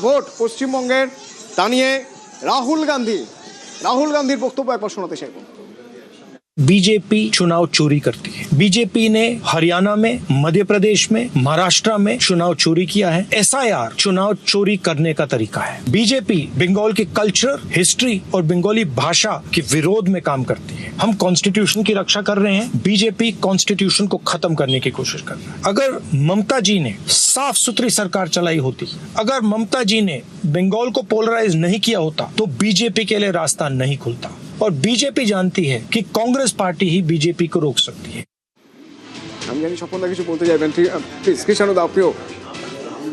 Vote পশ্চিমবঙ্গের তা নিয়ে রাহুল গাंधीর বক্তব্য একবার শোনাতে চাইব। बीजेपी चुनाव चोरी करती है। बीजेपी ने हरियाणा में, मध्य प्रदेश में, महाराष्ट्र में चुनाव चोरी किया है। एसआईआर चुनाव चोरी करने का तरीका है। बीजेपी बंगाल के कल्चर, हिस्ट्री और बंगाली भाषा के विरोध में काम करती है। हम कॉन्स्टिट्यूशन की रक्षा कर रहे हैं। बीजेपी कॉन्स्टिट्यूशन को खत्म करने की कोशिश कर रहा है। अगर ममता जी ने साफ सुथरी सरकार चलाई होती, अगर ममता जी ने बंगाल को पोलराइज नहीं किया होता, तो बीजेपी के लिए रास्ता नहीं खुलता। और बीजेपी जानती है कि कांग्रेस पार्टी ही बीजेपी को रोक सकती है। আমি জানি স্বপনদা কিছু বলতে যাবেন, প্লিজ কৃষ্ণদা প্রিয়।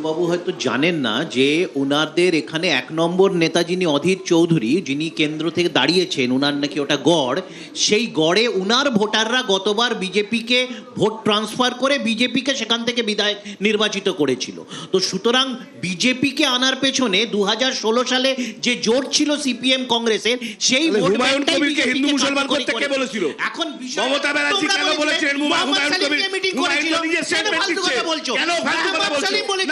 বাবু হয়তো জানেন না যে ওনাদের এখানে এক নম্বর নেতা যিনি অধীর চৌধুরী, যিনি কেন্দ্র থেকে দাঁড়িয়েছেন, ওনার নাকি ওটা গড়, সেই গড়ে ওনার ভোটাররা গতবার বিজেপিকে ভোট ট্রান্সফার করে বিজেপিকে সেখান থেকে বিধায়ক নির্বাচিত করেছিল। তো সুতরাং বিজেপিকে আনার পেছনে 2016 সালে যে জোট ছিল সিপিএম কংগ্রেসের, সেই হুমায়ুন কবিরকে হিন্দু মুসলমান করতে কে বলেছিল? এখন মমতা ব্যানার্জি কেন বলেছিলেন হুমায়ুন কবির মিটিং করেছিল? নিজের স্টেটমেন্ট দিচ্ছে, কেন ফালতু কথা বলছো?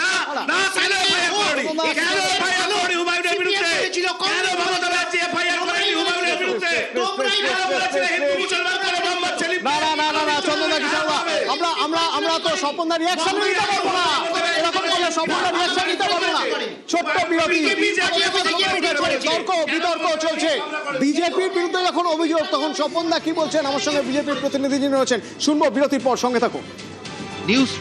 না কেন এফআইআর করেনি? কেন এফআইআর করেনি হুমায়ুনের বিরুদ্ধে? কেন মমতা ব্যানার্জি এফআইআর করেনি হুমায়ুনের বিরুদ্ধে? কেন বলেছিলেন হিন্দু মুসলমান করে মোহাম্মদ সেলিম? না চন্দনদা কৃষ্ণদা, আমরা তো স্বপনদার রিঅ্যাকশন নিতে পারবো না। এরকম বলে স্বপনদার রিঅ্যাকশন নিতে পারবো না। ছোট্ট বিরতি, বিতর্ক চলছে। বিজেপির বিরুদ্ধে যখন অভিযোগ, তখন স্বপনদা কি বলছেন? আমার সঙ্গে বিজেপির প্রতিনিধি যিনি রয়েছেন, শুনবো বিরতির পর। সঙ্গে থাকুন। নিউজ